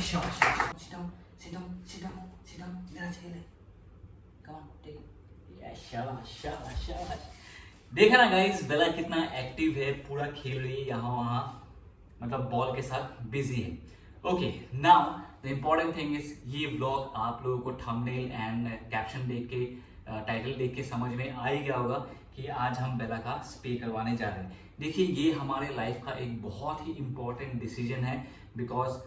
शाबाश शाबाश, sit down sit down sit down sit down, मेरा खेल है, come on take it, yeah, शाबाश शाबाश शाबाश। देखा ना गाइस, बेला कितना एक्टिव है, पूरा खेल रही है यहाँ वहाँ, मतलब बॉल के साथ बिजी है। Okay, now the important thing is, ये व्लॉग आप लोगों को थंबनेल एंड कैप्शन देख के, टाइटल देख के समझ में आ ही गया होगा कि आज हम बेला का स्पे करवाने जा रहे हैं। देखिए, ये हमारे लाइफ का एक बहुत ही इम्पोर्टेंट डिसीजन है, बिकॉज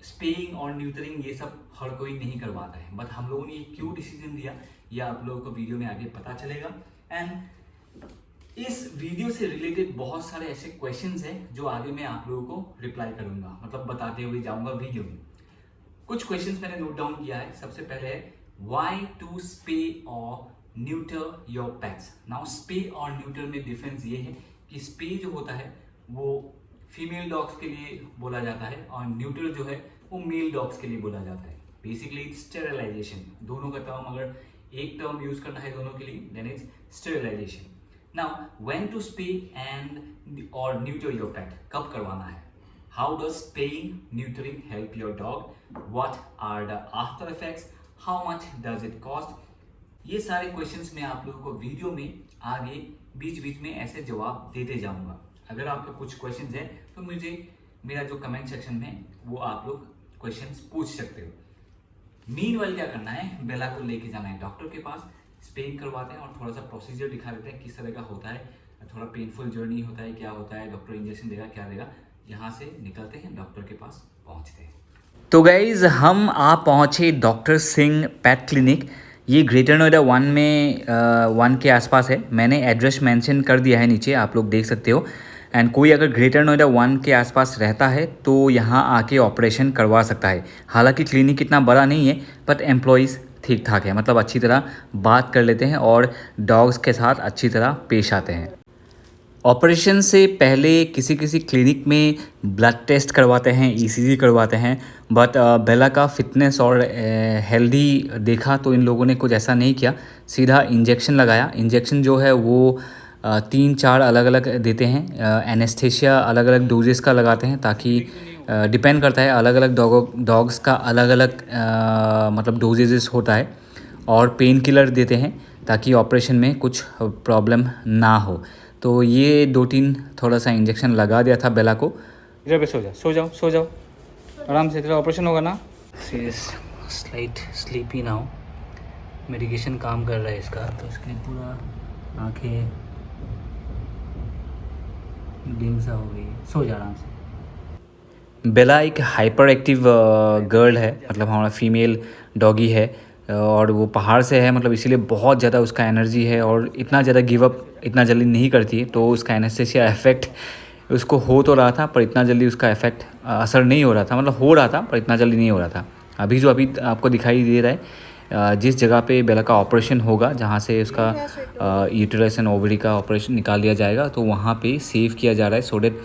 स्पेइंग और न्यूटरिंग ये सब हर कोई नहीं करवाता है, बट हम लोगों ने ये क्यों डिसीजन लिया, ये आप लोगों को वीडियो में आगे पता चलेगा। एंड इस वीडियो से रिलेटेड बहुत सारे ऐसे क्वेश्चंस हैं जो आगे मैं आप लोगों को रिप्लाई करूंगा, मतलब बताते हुए जाऊंगा वीडियो में। कुछ क्वेश्चंस मैंने नोट डाउन किया है। सबसे पहले है, व्हाई टू स्पे और न्यूटर योर पेट्स। नाउ स्पे और न्यूटर में डिफरेंस ये है कि स्पे जो होता है वो फीमेल डॉग्स के लिए बोला जाता है और न्यूटर जो है वो मेल डॉग्स के लिए बोला जाता है। Basically it's sterilization. दोनों का टर्म अगर एक टर्म यूज करना है दोनों के लिए, then it's sterilisation. Now when to spay and और न्यूटर योर पेट, कब करवाना है, how does spaying neutering help your dog, what are the after effects, how much does it cost, ये सारे क्वेश्चंस मैं आप लोगों को वीडियो में आगे बीच बीच में ऐसे जवाब देते जाऊंगा। अगर आपके कुछ क्वेश्चंस हैं तो मुझे मेरा जो कमेंट सेक्शन में वो आप लोग क्वेश्चंस पूछ सकते हो। मीनवाइल क्या करना है, बेला को लेके जाना है डॉक्टर के पास, स्पेइंग करवाते हैं और थोड़ा सा प्रोसीजर दिखा देते हैं किस तरह का होता है, थोड़ा पेनफुल जर्नी होता है, क्या होता है, डॉक्टर इंजेक्शन देगा, क्या देगा। यहाँ से निकलते हैं, डॉक्टर के पास पहुँचते हैं। तो गाइज, हम आप पहुँचे डॉक्टर सिंह पेट क्लिनिक। ये ग्रेटर नोएडा 1 में 1 के आसपास है। मैंने एड्रेस मेंशन कर दिया है नीचे, आप लोग देख सकते हो। एंड कोई अगर ग्रेटर नोएडा 1 के आसपास रहता है तो यहाँ आके ऑपरेशन करवा सकता है। हालांकि क्लिनिक इतना बड़ा नहीं है, बट एम्प्लॉइज़ ठीक ठाक है, मतलब अच्छी तरह बात कर लेते हैं और डॉग्स के साथ अच्छी तरह पेश आते हैं। ऑपरेशन से पहले किसी किसी क्लिनिक में ब्लड टेस्ट करवाते हैं, ईसीजी करवाते हैं, बट बेला का फिटनेस और हेल्दी देखा तो इन लोगों ने कुछ ऐसा नहीं किया, सीधा इंजेक्शन लगाया। इंजेक्शन जो है वो 3-4 अलग अलग देते हैं, एनेस्थेशिया अलग अलग डोजेस का लगाते हैं, ताकि डिपेंड करता है अलग अलग डॉग्स का अलग अलग मतलब डोजेस होता है, और पेन किलर देते हैं ताकि ऑपरेशन में कुछ प्रॉब्लम ना हो। तो ये 2-3 थोड़ा सा इंजेक्शन लगा दिया था बेला को। इधर पे सो जाओ आराम से, तेरा ऑपरेशन होगा ना। She is slight sleepy now, medication काम कर रहा है इसका, तो इसके पूरा आंखें डिम सा हो गई। सो जा आराम से। बेला एक हाइपर एक्टिव गर्ल है, मतलब हमारा फीमेल डॉगी है, और वो पहाड़ से है, मतलब इसीलिए बहुत ज़्यादा उसका एनर्जी है और इतना ज़्यादा गिव अप इतना जल्दी नहीं करती है। तो उसका एनेस्थेसिया इफेक्ट उसको हो तो रहा था, पर इतना जल्दी उसका इफेक्ट असर नहीं हो रहा था, मतलब हो रहा था पर इतना जल्दी नहीं हो रहा था। अभी आपको दिखाई दे रहा है, जिस जगह पे बेला का ऑपरेशन होगा, जहाँ से उसका यूटेरस एंड ओवरी का ऑपरेशन निकाल दिया जाएगा, तो वहाँ पे सेव किया जा रहा है, सो दैट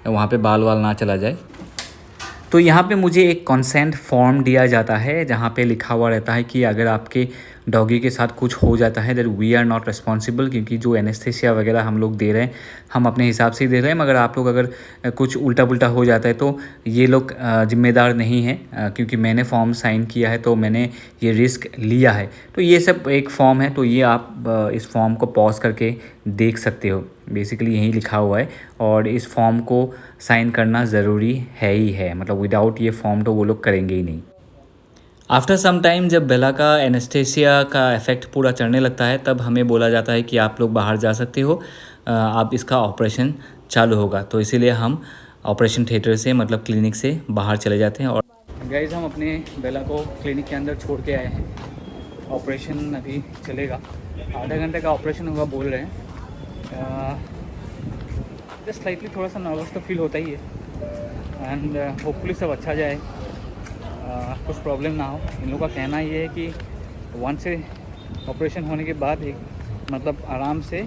वहाँ पे बाल वाल ना चला जाए। तो यहाँ पे मुझे एक कंसेंट फॉर्म दिया जाता है, जहाँ पे लिखा हुआ रहता है कि अगर आपके डॉगी के साथ कुछ हो जाता है, that we are not responsible, क्योंकि जो एनेस्थेसिया वगैरह हम लोग दे रहे हैं हम अपने हिसाब से ही दे रहे हैं, मगर आप लोग अगर कुछ उल्टा पुल्टा हो जाता है तो ये लोग जिम्मेदार नहीं हैं, क्योंकि मैंने फॉर्म साइन किया है तो मैंने ये रिस्क लिया है। तो ये सब एक फॉर्म है, तो ये आप इस फॉर्म को पॉज करके देख सकते हो, बेसिकली यही लिखा हुआ है, और इस फॉर्म को साइन करना ज़रूरी है ही है, मतलब विदाउट ये फॉर्म तो वो लोग करेंगे ही नहीं। आफ्टर सम टाइम जब बेला का एनेस्थेसिया का इफ़ेक्ट पूरा चढ़ने लगता है, तब हमें बोला जाता है कि आप लोग बाहर जा सकते हो, आप इसका ऑपरेशन चालू होगा। तो इसीलिए हम ऑपरेशन थिएटर से, मतलब क्लिनिक से बाहर चले जाते हैं। और गाइस, हम अपने बेला को क्लिनिक के अंदर छोड़ के आए हैं। ऑपरेशन अभी चलेगा, आधा घंटे का ऑपरेशन होगा बोल रहे हैं। जस्ट स्लाइटली थोड़ा सा नर्वस तो फील होता ही है, एंड होपफुली सब अच्छा जाए, कुछ प्रॉब्लम ना हो। इन लोगों का कहना ये है कि वन से ऑपरेशन होने के बाद एक मतलब आराम से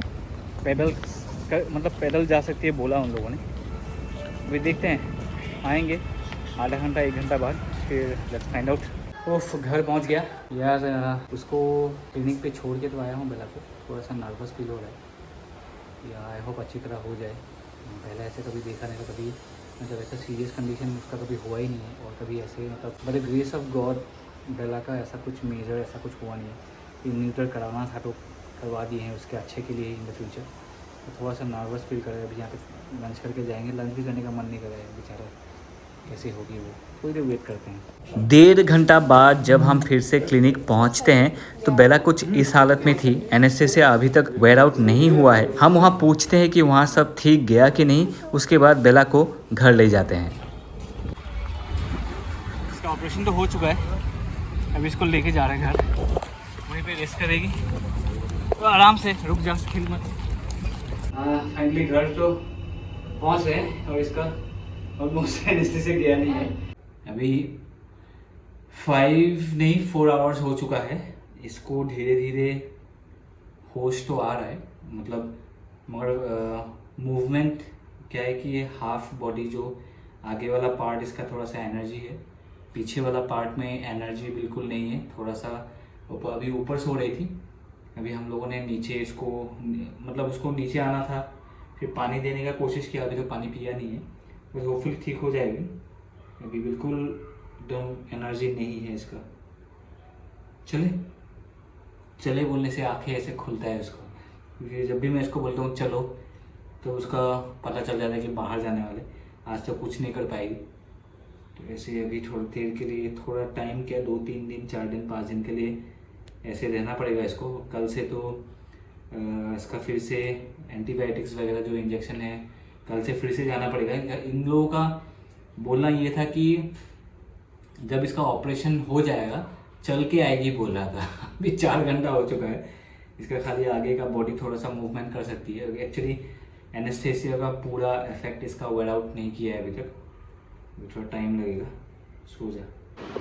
पैदल जा सकती है, बोला उन लोगों ने। अभी देखते हैं, आएंगे आधा घंटा 1 घंटा बाद, फिर लेट्स फाइंड आउट। तो घर पहुंच गया यार, उसको क्लिनिक पे छोड़ के तो आया हूँ बेला को, थोड़ा सा नर्वस फील हो रहा है, या आई होप अच्छी तरह हो जाए। पहले ऐसे कभी देखा नहीं था, कभी मतलब ऐसा सीरियस कंडीशन उसका कभी हुआ ही नहीं है, और कभी ऐसे मतलब by the grace of god Bela का ऐसा कुछ मेजर ऐसा कुछ हुआ नहीं है कि न्यूट्रल कराना था तो करवा दिए हैं उसके अच्छे के लिए इन द फ्यूचर। तो थोड़ा सा नर्वस फील कर रहा है। अभी यहाँ पे लंच करके जाएंगे, लंच भी करने का मन नहीं कर रहा है बेचारा, कैसे होगी वो, थोड़ी देर वेट करते हैं। 1.5 घंटा बाद जब हम फिर से क्लिनिक पहुंचते हैं तो बेला कुछ इस हालत में थी, एनेस्थीसिया अभी तक वेयर आउट नहीं हुआ है। हम वहां पूछते हैं कि वहां सब ठीक गया कि नहीं, उसके बाद बेला को घर ले जाते हैं। इसका ऑपरेशन तो हो चुका है, अभी इसको लेके जा रहे हैं घर, वहीं पे रेस्ट करेगी तो आराम से, रुक जा खेल मत। फाइनली घर तो पहुंच रहे हैं और इसका ऑलमोस्ट एनेस्थीसिया गया नहीं है। अभी 4 आवर्स हो चुका है। इसको धीरे धीरे होश तो आ रहा है, मतलब मगर मूवमेंट क्या है कि ये हाफ बॉडी जो आगे वाला पार्ट इसका थोड़ा सा एनर्जी है, पीछे वाला पार्ट में एनर्जी बिल्कुल नहीं है। थोड़ा सा अभी ऊपर सो रही थी, अभी हम लोगों ने नीचे इसको मतलब उसको नीचे आना था, फिर पानी देने का कोशिश किया, अभी तो पानी पिया नहीं है, बस होपफुली ठीक हो जाएगी। अभी बिल्कुल एकदम एनर्जी नहीं है इसका। चले चले बोलने से आंखें ऐसे खुलता है उसको, क्योंकि जब भी मैं इसको बोलता हूँ चलो तो उसका पता चल जाता है कि बाहर जाने वाले, आज तो कुछ नहीं कर पाएगी। तो ऐसे अभी थोड़ी देर के लिए, थोड़ा टाइम क्या 2-3 दिन 4 दिन 5 दिन के लिए ऐसे रहना पड़ेगा इसको। कल से तो इसका फिर से एंटीबायोटिक्स वगैरह जो इंजेक्शन है कल से फिर से जाना पड़ेगा। इन लोगों का बोलना ये था कि जब इसका ऑपरेशन हो जाएगा चल के आएगी बोल रहा था। अभी 4 घंटा हो चुका है, इसका खाली आगे का बॉडी थोड़ा सा मूवमेंट कर सकती है। एक्चुअली एनेस्थीसिया का पूरा इफेक्ट इसका वेयर आउट नहीं किया है अभी तक, थोड़ा टाइम लगेगा। सो जा,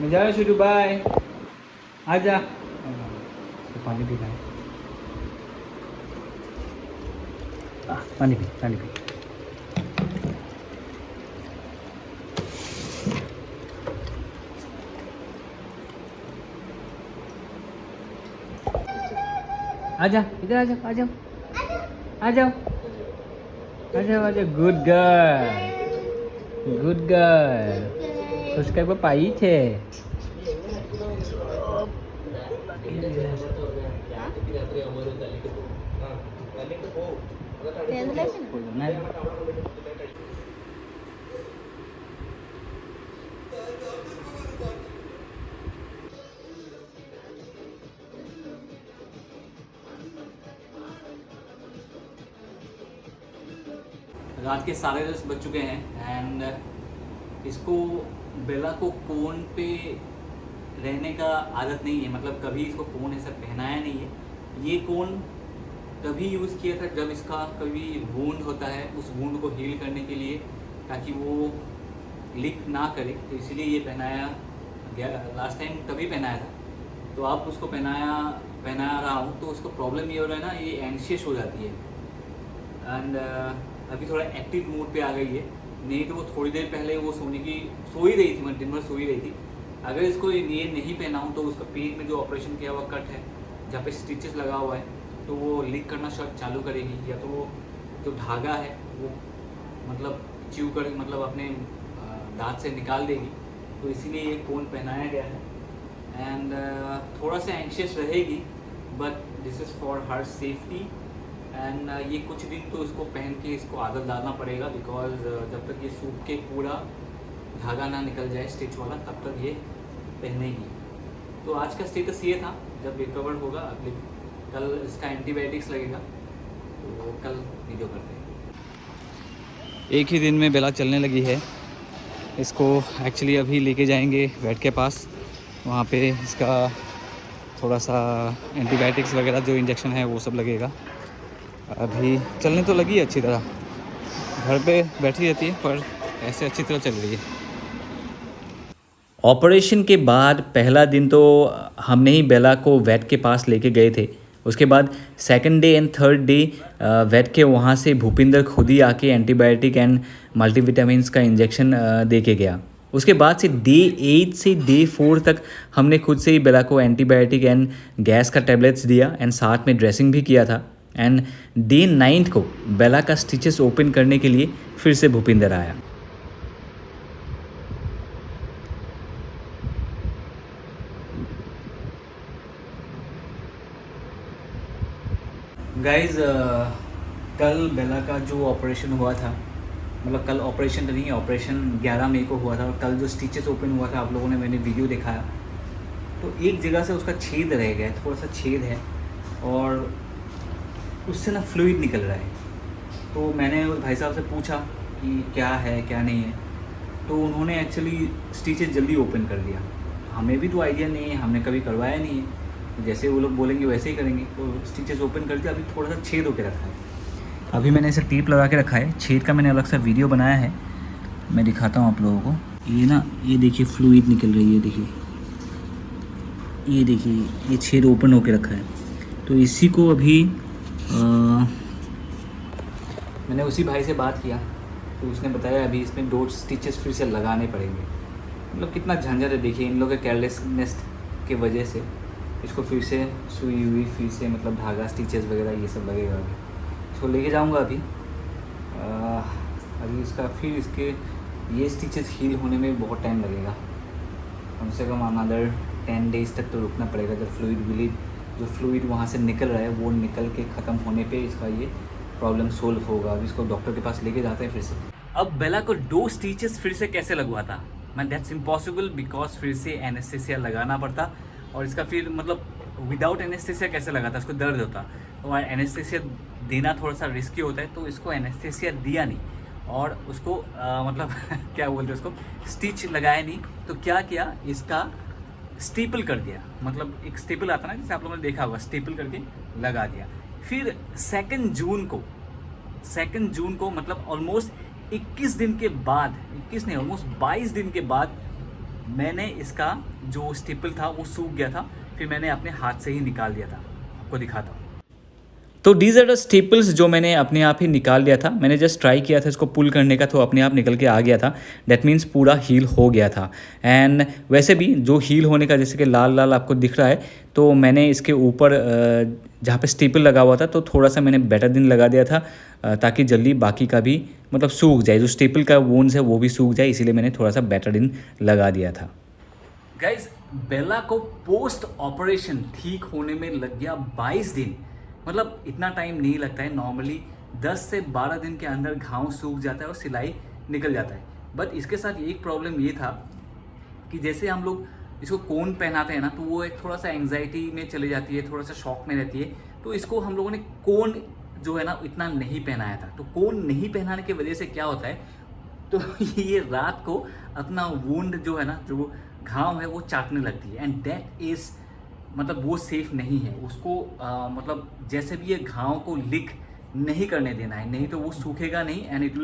मैं जा रहा हूँ शुरू, बाय, आ जा। पानी पीना है, पानी पी, पानी पी। आजा, इधर आजा, आ जाओ, आ जाओ, आ जाओ, आ जाओ। गुड गर्ल, गुड गर्ल, उसका पाई थे। रात के 10:30 बज चुके हैं एंड इसको बेला को कोन पे रहने का आदत नहीं है, मतलब कभी इसको कोन ऐसा पहनाया नहीं है। ये कोन तभी यूज़ किया था जब इसका कभी वूंड होता है, उस वूंड को हील करने के लिए, ताकि वो लीक ना करे, तो इसलिए ये पहनाया गया। लास्ट टाइम तभी पहनाया था, तो अब उसको पहना रहा हूँ तो उसको प्रॉब्लम ये हो रहा है ना, ये एंशियस हो जाती है एंड अभी थोड़ा एक्टिव मूड पे आ गई है। नहीं तो वो थोड़ी देर पहले वो सो ही रही थी, मतलब दिन भर सो ही रही थी। अगर इसको ये नहीं पहनाऊँ तो उसका पेट में जो ऑपरेशन किया हुआ कट है, जहाँ पे स्टिचेस लगा हुआ है, तो वो लीक करना चालू करेगी, या तो वो जो धागा है वो मतलब च्यू कर मतलब अपने दांत से निकाल देगी। तो इसीलिए ये कोन पहनाया गया है एंड थोड़ा सा एंशियस रहेगी, but this is for her safety and ये कुछ दिन तो इसको पहन के इसको आदत डालना पड़ेगा, बिकॉज जब तक ये सूख के पूरा धागा ना निकल जाए स्टिच वाला, तब तक ये पहनेगी। तो आज का स्टेटस ये था, जब रिकवर होगा अगले कल इसका एंटीबायोटिक्स लगेगा, तो कल वीडियो करते हैं। एक ही दिन में बेला चलने लगी है। इसको एक्चुअली अभी लेके जाएंगे वेट के पास, वहाँ पे इसका थोड़ा सा एंटीबायोटिक्स वगैरह जो इंजेक्शन है वो सब लगेगा। अभी चलने तो लगी है अच्छी तरह, घर पे बैठी रहती है पर ऐसे अच्छी तरह चल रही है। ऑपरेशन के बाद पहला दिन तो हमने ही बेला को वेट के पास लेके गए थे। उसके बाद second day and third day wait के वहाँ से भूपिंदर खुद ही आके एंटीबायोटिक एंड मल्टीविटामिन्स का इंजेक्शन दे के गया। उसके बाद से डे 8 से डे 4 तक हमने खुद से ही बेला को एंटीबायोटिक एंड गैस का टैबलेट्स दिया एंड साथ में ड्रेसिंग भी किया था। एंड डे 9 को बेला का स्टिचेस ओपन करने के लिए फिर से भूपिंदर आया। गाइज कल बेला का जो ऑपरेशन हुआ था, मतलब कल ऑपरेशन तो नहीं है, ऑपरेशन 11 मई को हुआ था और कल जो स्टिचेस ओपन हुआ था आप लोगों ने मैंने वीडियो दिखाया, तो एक जगह से उसका छेद रह गया है, थोड़ा सा छेद है और उससे ना फ्लूइड निकल रहा है। तो मैंने उस भाई साहब से पूछा कि क्या है क्या नहीं है, तो उन्होंने एक्चुअली स्टिचेस जल्दी ओपन कर दिया। हमें भी तो आइडिया नहीं है, हमने कभी करवाया नहीं है, तो जैसे वो लोग बोलेंगे वैसे ही करेंगे। तो स्टिचेस ओपन कर दिया, अभी थोड़ा सा छेद होकर रखा है। अभी मैंने इसे टेप लगा के रखा है, छेद का मैंने अलग सा वीडियो बनाया है, मैं दिखाता हूँ आप लोगों को। ये ना, ये देखिए फ्लूइड निकल रही है, देखिए ये देखिए, ये छेद ओपन होके रखा है। तो इसी को अभी मैंने उसी भाई से बात किया, तो उसने बताया अभी इसमें 2 स्टिचेस फिर से लगाने पड़ेंगे। मतलब कितना झंझट है, देखिए इन लोगों के केयरलेसनेस की वजह से इसको फिर से सुई हुई, फिर से मतलब धागा स्टिचेस वगैरह ये सब लगेगा। अभी इसको लेके जाऊंगा अभी इसका फिर इसके ये स्टिचेस हील होने में बहुत टाइम लगेगा, कम से कम अनदर 10 डेज़ तक तो रुकना पड़ेगा। जब जो फ्लूइड वहाँ से निकल रहा है वो निकल के ख़त्म होने पे इसका ये प्रॉब्लम सोल्व होगा। अभी इसको डॉक्टर के पास लेके जाते हैं फिर से। अब बेला को 2 स्टिचेस फिर से कैसे लगवाता, मैं दैट्स इम्पॉसिबल, बिकॉज फिर से एनेस्थेसिया लगाना पड़ता और इसका फिर मतलब विदाउट एनेस्थेसिया कैसे लगाता, इसको दर्द होता, तो एनेस्थेसिया देना थोड़ा सा रिस्की होता है। तो इसको एनेस्थेसिया दिया नहीं और उसको मतलब क्या बोलते हैं उसको, स्टिच लगाया नहीं। तो क्या किया, इसका स्टेपल कर दिया, मतलब एक स्टेपल आता ना जैसे आप लोगों ने देखा होगा, स्टेपल करके लगा दिया। फिर 2 जून को मतलब ऑलमोस्ट 21 दिन के बाद, 21 नहीं ऑलमोस्ट 22 दिन के बाद मैंने इसका जो स्टेपल था वो सूख गया था, फिर मैंने अपने हाथ से ही निकाल दिया था। आपको दिखाता हूँ। तो डीज आर द स्टेपल्स जो मैंने अपने आप ही निकाल लिया था। मैंने जस्ट ट्राई किया था इसको पुल करने का, तो अपने आप निकल के आ गया था। दैट मीन्स पूरा हील हो गया था। एंड वैसे भी जो हील होने का, जैसे कि लाल लाल आपको दिख रहा है, तो मैंने इसके ऊपर जहाँ पे स्टेपल लगा हुआ था तो थोड़ा सा मैंने बेटाडीन लगा दिया था, ताकि जल्दी बाकी का भी मतलब सूख जाए, जो स्टेपल का वोन्स है वो भी सूख जाए, इसीलिए मैंने थोड़ा सा बेटाडीन लगा दिया था। गाइज, बेला को पोस्ट ऑपरेशन ठीक होने में लग गया 22 दिन। मतलब इतना टाइम नहीं लगता है, नॉर्मली 10 से 12 दिन के अंदर घाव सूख जाता है और सिलाई निकल जाता है। बट इसके साथ एक प्रॉब्लम ये था कि जैसे हम लोग इसको कोन पहनाते हैं ना, तो वो एक थोड़ा सा एंग्जाइटी में चली जाती है, थोड़ा सा शॉक में रहती है। तो इसको हम लोगों ने कोन जो है ना इतना नहीं पहनाया था। तो कोन नहीं पहनाने की वजह से क्या होता है, तो ये रात को अपना वुंड जो है ना, जो घाव है वो चाटने लगती है। एंड दैट इज़ मतलब वो सेफ नहीं है उसको, मतलब जैसे भी ये घाव को लिक नहीं करने देना है, नहीं तो वो सूखेगा नहीं and it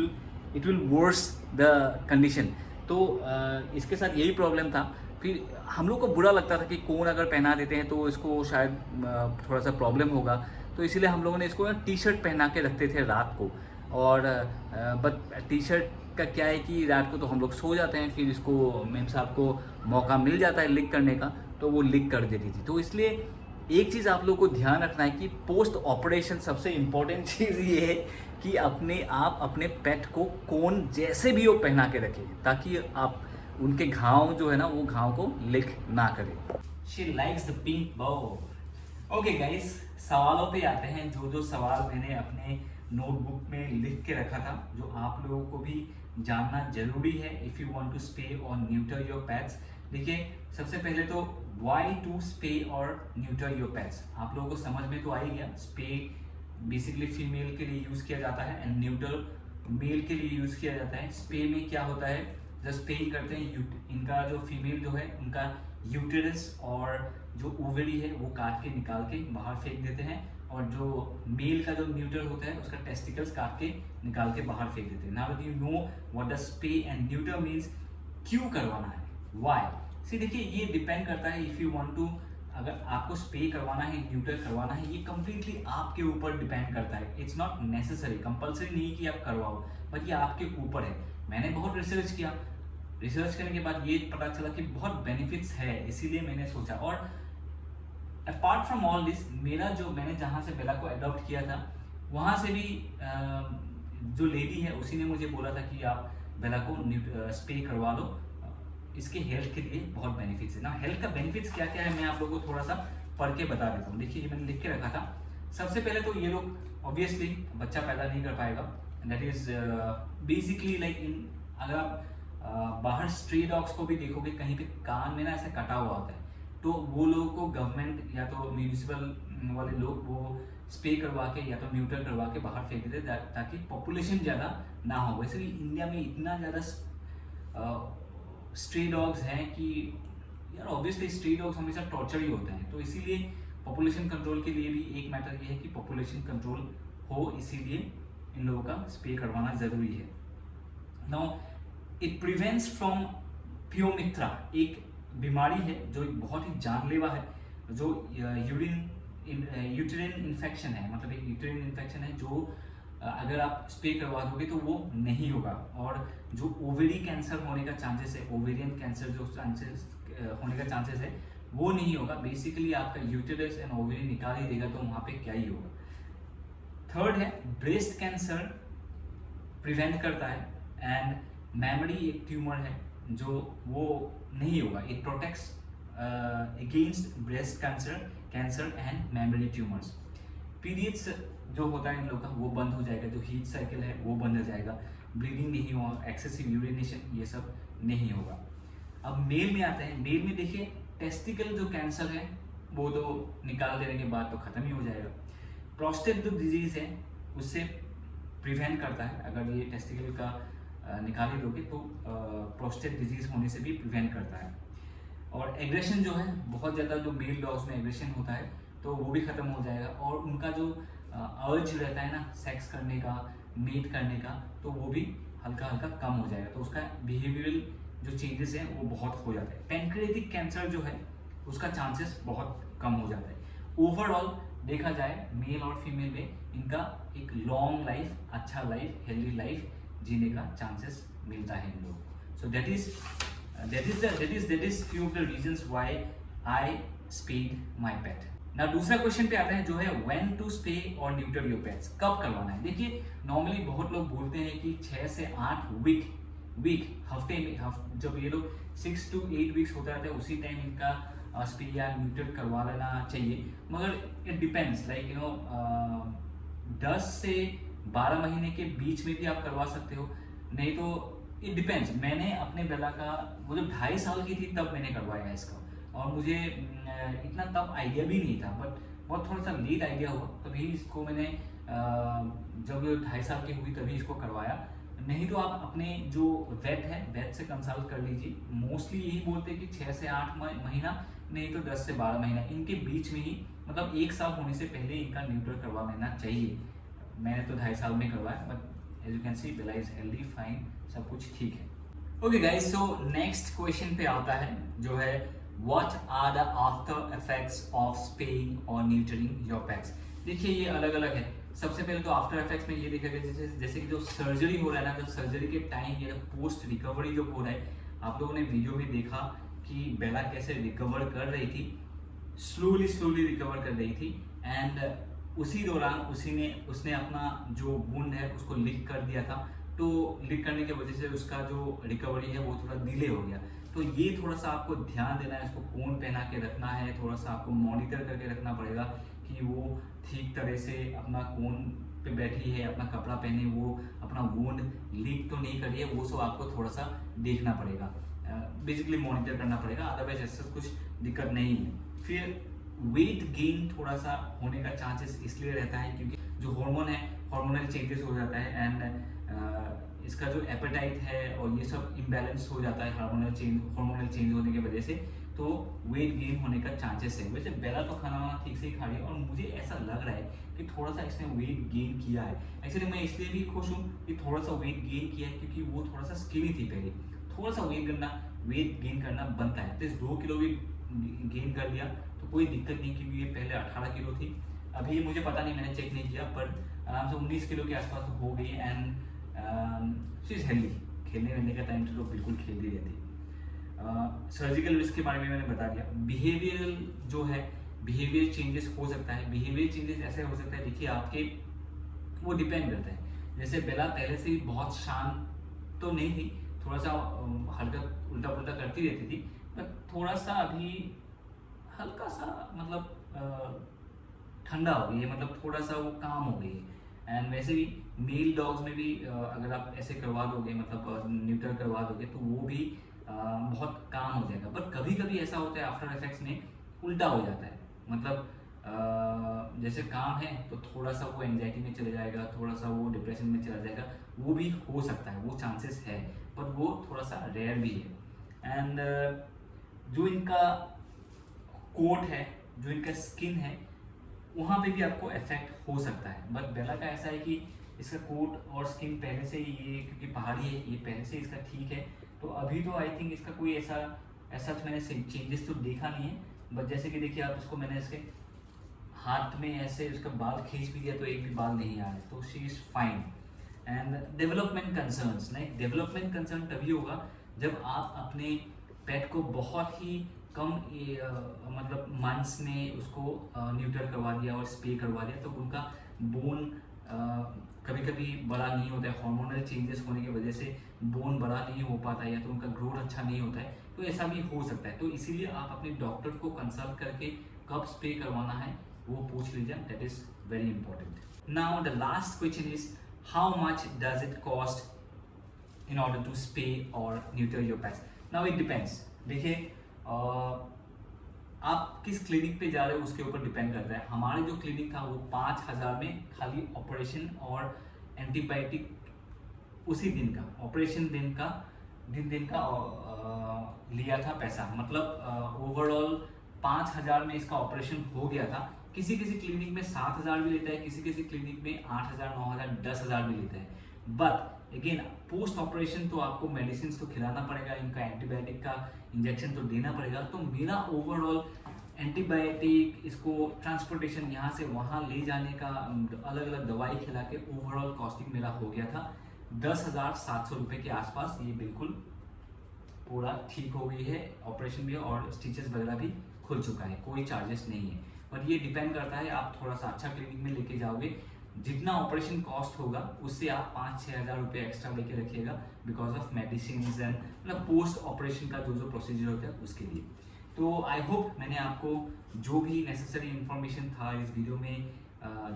will worse the condition. तो इसके साथ यही प्रॉब्लम था। फिर हम लोग को बुरा लगता था कि कोन अगर पहना देते हैं तो इसको शायद थोड़ा सा प्रॉब्लम होगा, तो इसीलिए हम लोगों ने इसको ना टी शर्ट पहना के रखते थे रात को। और बट टी शर्ट का क्या है कि रात को तो हम लोग सो जाते हैं, फिर इसको मेम साहब को मौका मिल जाता है लिक करने का, तो वो लिक कर देती थी। तो इसलिए एक चीज़ आप लोग को ध्यान रखना है कि पोस्ट ऑपरेशन सबसे इम्पोर्टेंट चीज़ ये है कि आप अपने पेट को कोन जैसे भी वो पहना के रखें, ताकि आप उनके घाव जो है ना वो घाव को लिक ना करें। She likes the pink ball. Okay guys, सवालों पे आते हैं। जो सवाल मैंने अपने नोटबुक में लिख के रखा था, जो आप लोगों को भी जानना जरूरी है इफ़ यू वांट टू स्पे और न्यूटर योर पेट्स। देखिए, सबसे पहले तो व्हाई टू स्पे और न्यूटर योर पेट्स आप लोगों को समझ में तो आ ही गया। स्पे बेसिकली फीमेल के लिए यूज़ किया जाता है एंड न्यूटर मेल के लिए यूज़ किया जाता है। स्पे में क्या होता है, जब स्पे करते हैं इनका जो फीमेल जो है उनका यूटेरस और जो ओवरी है वो काट के निकाल के बाहर फेंक देते हैं, और जो मेल का जो न्यूटर होता है उसका टेस्टिकल्स काट के निकाल के बाहर फेंक देते हैं। Now you know what the spay and neuter means. क्यों करवाना है, व्हाई। सी देखिए, ये डिपेंड करता है इफ़ यू वांट टू, अगर आपको स्पे करवाना है, न्यूटर करवाना है, ये कम्प्लीटली आपके ऊपर डिपेंड करता है। इट्स नॉट नेसेसरी, कंपल्सरी नहीं कि आप करवाओ, बट ये आपके ऊपर है। मैंने बहुत रिसर्च किया, रिसर्च करने के बाद ये पता चला कि बहुत बेनिफिट्स है, इसीलिए मैंने सोचा। और अपार्ट फ्रॉम ऑल दिस, मैंने जहाँ से बेला को अडॉप्ट किया था वहाँ से भी जो लेडी है उसी ने मुझे बोला था कि आप बेला को स्पे करवा लो, इसके हेल्थ के लिए बहुत बेनिफिट्स है ना। हेल्थ का बेनिफिट्स क्या क्या है मैं आप लोगों को थोड़ा सा पढ़ के बता देता हूँ। देखिए, ये मैंने लिख के रखा था। सबसे पहले तो ये लोग ऑब्वियसली बच्चा पैदा नहीं कर पाएगा, that is basically like in, अगर आप बाहर स्ट्री डॉग्स को भी देखोगे कहीं पे कान में ना ऐसे कटा हुआ होता है, तो वो लोगों को गवर्नमेंट या तो म्यूनिसिपल वाले लोग वो स्प्रे करवा के या तो न्यूट्रल करवा के बाहर फेंक देते ताकि पॉपुलेशन ज़्यादा ना हो। वैसे भी इंडिया में इतना ज़्यादा स्ट्री डॉग्स हैं कि यार ऑब्वियसली स्ट्री डॉग्स हमेशा टॉर्चर ही होते हैं, तो इसीलिए पॉपुलेशन कंट्रोल के लिए भी एक मैटर ये है कि पॉपुलेशन कंट्रोल हो, इसीलिए इन लोगों का स्प्रे करवाना ज़रूरी है। नाउ इट प्रिवेंट्स फ्रॉम पियोमित्रा, एक बीमारी है जो बहुत ही जानलेवा है, जो यूटेरिन इन्फेक्शन है, मतलब एक यूटेरिन इन्फेक्शन है जो अगर आप स्प्रे करवा दोगे तो वो नहीं होगा। और जो ओवेरी कैंसर होने का चांसेस है, ओवेरियन कैंसर जो चांसेस होने का चांसेस है वो नहीं होगा। बेसिकली आपका यूटेरस एंड ओवेरी निकाल ही देगा, तो वहाँ पे क्या ही होगा। थर्ड है ब्रेस्ट कैंसर प्रिवेंट करता है, एंड मेमोरी एक ट्यूमर है जो वो नहीं होगा, it protects against breast cancer and memory tumours. Periods जो होता है इन लोग का वो बंद हो जाएगा, जो हीट साइकिल है वो बंद हो जाएगा, ब्लीडिंग नहीं होगा, एक्सेसिव यूरिनेशन ये सब नहीं होगा। अब मेल में आते हैं, मेल में देखिए टेस्टिकल जो कैंसर है वो तो निकाल देने के बाद तो ख़त्म ही हो जाएगा। प्रोस्टेट जो डिजीज़ है उससे प्रिवेंट करता है, अगर ये टेस्टिकल का निकाल ही दोगे तो प्रोस्टेट डिजीज़ होने से भी प्रिवेंट करता है। और एग्रेशन जो है बहुत ज़्यादा, जो मेल डॉग्स में एग्रेशन होता है तो वो भी ख़त्म हो जाएगा, और उनका जो अर्ज रहता है ना सेक्स करने का, मीट करने का, तो वो भी हल्का हल्का कम हो जाएगा, तो उसका बिहेवियरल जो चेंजेस हैं वो बहुत हो जाता है। पैंक्रियाटिक कैंसर जो है उसका चांसेस बहुत कम हो जाता है। ओवरऑल देखा जाए मेल और फीमेल में इनका एक लॉन्ग लाइफ, अच्छा लाइफ, हेल्दी लाइफ जीने का चांसेस मिलता है इन लोगों को। So that is few of the reasons why I spayed my pet. ना दूसरा क्वेश्चन पे आता है जो है व्हेन टू स्प्रे और न्यूटर योर पेट्स, कब करवाना है। देखिए नॉर्मली बहुत लोग बोलते हैं कि 6 से 8 वीक हफ्ते में, जब ये लोग 6 to 8 वीक्स होता रहता है उसी टाइम इनका स्प्रे या न्यूटर करवा लेना चाहिए, मगर इट डिपेंड्स लाइक 10 से 12 महीने के बीच में भी आप करवा सकते हो, नहीं तो इट डिपेंड्स। मैंने अपने बेला का वो जब 2.5 साल की थी तब मैंने करवाया इसका, और मुझे इतना तब आइडिया भी नहीं था, बट बहुत थोड़ा सा लेट आइडिया हुआ, तभी इसको मैंने जब 2.5 साल की हुई तभी इसको करवाया। नहीं तो आप अपने जो वेट है वेट से कंसल्ट कर लीजिए, मोस्टली यही बोलते हैं कि 6 से 8 महीना, नहीं तो 10 से 12 महीना, इनके बीच में ही, मतलब 1 साल होने से पहले इनका न्यूट्रल करवा लेना चाहिए। मैंने तो 2.5 साल में करवाया, but as you can see Bela is healthy, fine, सब कुछ ठीक है। Okay guys, so next question पे आता है जो है what are the after effects of spaying और न्यूटरिंग योर पेट्स। देखिए ये अलग अलग है। सबसे पहले तो आफ्टर इफेक्ट्स में ये देखा गया जैसे कि जो सर्जरी हो रहा है ना, जब सर्जरी के टाइम या पोस्ट रिकवरी जो हो रहा है, आप लोगों ने वीडियो में देखा कि बेला कैसे रिकवर कर रही थी, स्लोली रिकवर कर रही थी, एंड उसी दौरान उसने अपना जो वुंड है उसको लिक कर दिया था, तो लिक करने की वजह से उसका जो रिकवरी है वो थोड़ा डिले हो गया। तो ये थोड़ा सा आपको ध्यान देना है, उसको कोन पहना के रखना है, थोड़ा सा आपको मॉनिटर करके रखना पड़ेगा कि वो ठीक तरह से अपना कोन पे बैठी है, अपना कपड़ा पहने, वो अपना वुंड लीक तो नहीं करी है, वो सब आपको थोड़ा सा देखना पड़ेगा, बेसिकली मॉनिटर करना पड़ेगा, अदरवाइज ऐसा कुछ दिक्कत नहीं है। फिर वेट गेन थोड़ा सा होने का चांसेस इसलिए रहता है क्योंकि जो हार्मोन है, हार्मोनल चेंजेस हो जाता है, एंड इसका जो एपेटाइट है और ये सब इम्बैलेंस हो जाता है हार्मोनल चेंज होने की वजह से, तो वेट गेन होने का चांसेस है। वैसे बेला तो खाना वाना ठीक से ही खा रही है, और मुझे ऐसा लग रहा है कि थोड़ा सा इसने वेट गेन किया है। एक्चुअली मैं इसलिए भी खुश हूँ कि थोड़ा सा वेट गेन किया है, क्योंकि वो थोड़ा सा स्किनी थी पहले, थोड़ा सा वेट गेन करना बनता है। तो 2 किलो भी गेन कर लिया तो कोई दिक्कत नहीं, क्योंकि ये पहले 18 किलो थी, अभी मुझे पता नहीं, मैंने चेक नहीं किया, पर आराम से 19 किलो के आसपास तो हो गई, एंड शी इज हेल्दी। खेलने वेलने का टाइम तो बिल्कुल खेलती रहती। सर्जिकल रिस्क के बारे में मैंने बता दिया। बिहेवियरल जो है, बिहेवियर चेंजेस हो सकता है। बिहेवियर चेंजेस ऐसे हो सकता है, देखिए आपके वो डिपेंड करता है। जैसे बेला पहले से ही बहुत शांत तो नहीं थी, थोड़ा सा हल्का उल्टा पुल्टा करती रहती थी, पर थोड़ा सा अभी हल्का सा मतलब ठंडा हो गई है, मतलब थोड़ा सा वो काम हो गई है। एंड वैसे भी मेल डॉग्स में भी अगर आप ऐसे करवा दोगे, मतलब न्यूटर करवा दोगे, तो वो भी बहुत काम हो जाएगा। बट कभी कभी ऐसा होता है आफ्टर इफेक्ट्स में उल्टा हो जाता है, मतलब जैसे काम है तो थोड़ा सा वो एंजाइटी में चले जाएगा, थोड़ा सा वो डिप्रेशन में चला जाएगा, वो भी हो सकता है, वो चांसेस है, पर वो थोड़ा सा रेयर भी है। एंड जो इनका कोट है, जो इनका स्किन है, वहाँ पे भी आपको इफेक्ट हो सकता है। बट बेला का ऐसा है कि इसका कोट और स्किन पहले से ही, ये क्योंकि पहाड़ी है, ये पहले से इसका ठीक है, तो अभी तो आई थिंक इसका कोई ऐसा ऐसा मैंने चेंजेस तो देखा नहीं है। बट जैसे कि देखिए आप, इसको मैंने इसके हाथ में ऐसे उसका बाल खींच भी दिया तो एक भी बाल नहीं आ रहा है, तो she is fine. And development concerns, like development concern तभी होगा जब आप अपने पेट को बहुत ही कम मतलब मंथ्स में उसको न्यूटर करवा दिया और स्प्रे करवा दिया, तो उनका बोन कभी कभी बड़ा नहीं होता है, हार्मोनल चेंजेस होने की वजह से बोन बड़ा नहीं हो पाता है, या तो उनका ग्रोथ अच्छा नहीं होता है, तो ऐसा भी हो सकता है। तो इसीलिए आप अपने डॉक्टर को कंसल्ट करके कब स्प्रे करवाना है वो पूछ लीजिए, that is very important. Now the last question is how much does it cost in order to spray और neuter your pets. Now it depends. देखिए आप किस क्लिनिक पे जा रहे हो उसके ऊपर डिपेंड करता है। हमारे जो क्लिनिक था वो 5,000 में खाली ऑपरेशन और एंटीबायोटिक उसी दिन का, ऑपरेशन दिन का लिया था पैसा, मतलब ओवरऑल 5,000 में इसका ऑपरेशन हो गया था। किसी किसी क्लिनिक में 7,000 भी लेता है, किसी किसी क्लिनिक में 8,000, 9,000, 10,000 भी लेता है। बट अगेन पोस्ट ऑपरेशन तो आपको मेडिसिन तो खिलाना पड़ेगा, इनका एंटीबायोटिक का इंजेक्शन तो देना पड़ेगा। तो मेरा ओवरऑल एंटीबायोटिक, इसको ट्रांसपोर्टेशन यहाँ से वहाँ ले जाने का, अलग अलग दवाई खिला के ओवरऑल कॉस्टिंग मेरा हो गया था 10,700 रुपये के आसपास। ये बिल्कुल पूरा ठीक हो गई है, ऑपरेशन भी और स्टिचेस वगैरह भी खुल चुका है, कोई चार्जेस नहीं है। पर ये डिपेंड करता है, आप थोड़ा सा अच्छा क्लिनिक में लेके जाओगे, जितना ऑपरेशन कॉस्ट होगा उससे आप 5-6 हज़ार रुपये एक्स्ट्रा लेके रखिएगा, बिकॉज ऑफ मेडिसिन एंड मतलब पोस्ट ऑपरेशन का जो प्रोसीजर होता है उसके लिए। तो आई होप मैंने आपको जो भी नेसेसरी इंफॉर्मेशन था इस वीडियो में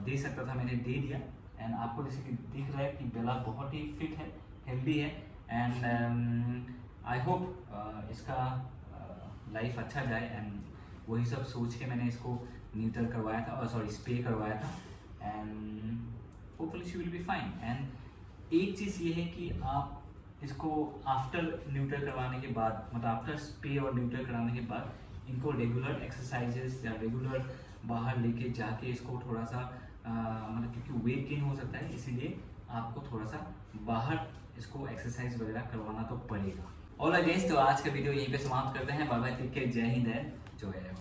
दे सकता था मैंने दे दिया। एंड आपको जैसे कि दिख रहा है कि बेला बहुत ही फिट है, हेल्दी है, एंड आई होप इसका लाइफ अच्छा जाए। एंड वही सब सोच के मैंने इसको न्यूटर करवाया था, और सॉरी स्प्रे करवाया था, and hopefully she will be fine. And एक चीज़ ये है कि आप इसको आफ्टर न्यूटर करवाने के बाद, मतलब आफ्टर स्प्रे और न्यूटर कराने के बाद, इनको रेगुलर एक्सरसाइजेस या रेगुलर बाहर लेके जाके इसको थोड़ा सा मतलब, क्योंकि वेट गेन हो सकता है, इसीलिए आपको थोड़ा सा बाहर इसको एक्सरसाइज वगैरह करवाना तो पड़ेगा। ऑलराइट गाइस, तो आज का वीडियो यहीं पे समाप्त करते हैं। बाय बाय, टेक केयर, जय हिंद, जय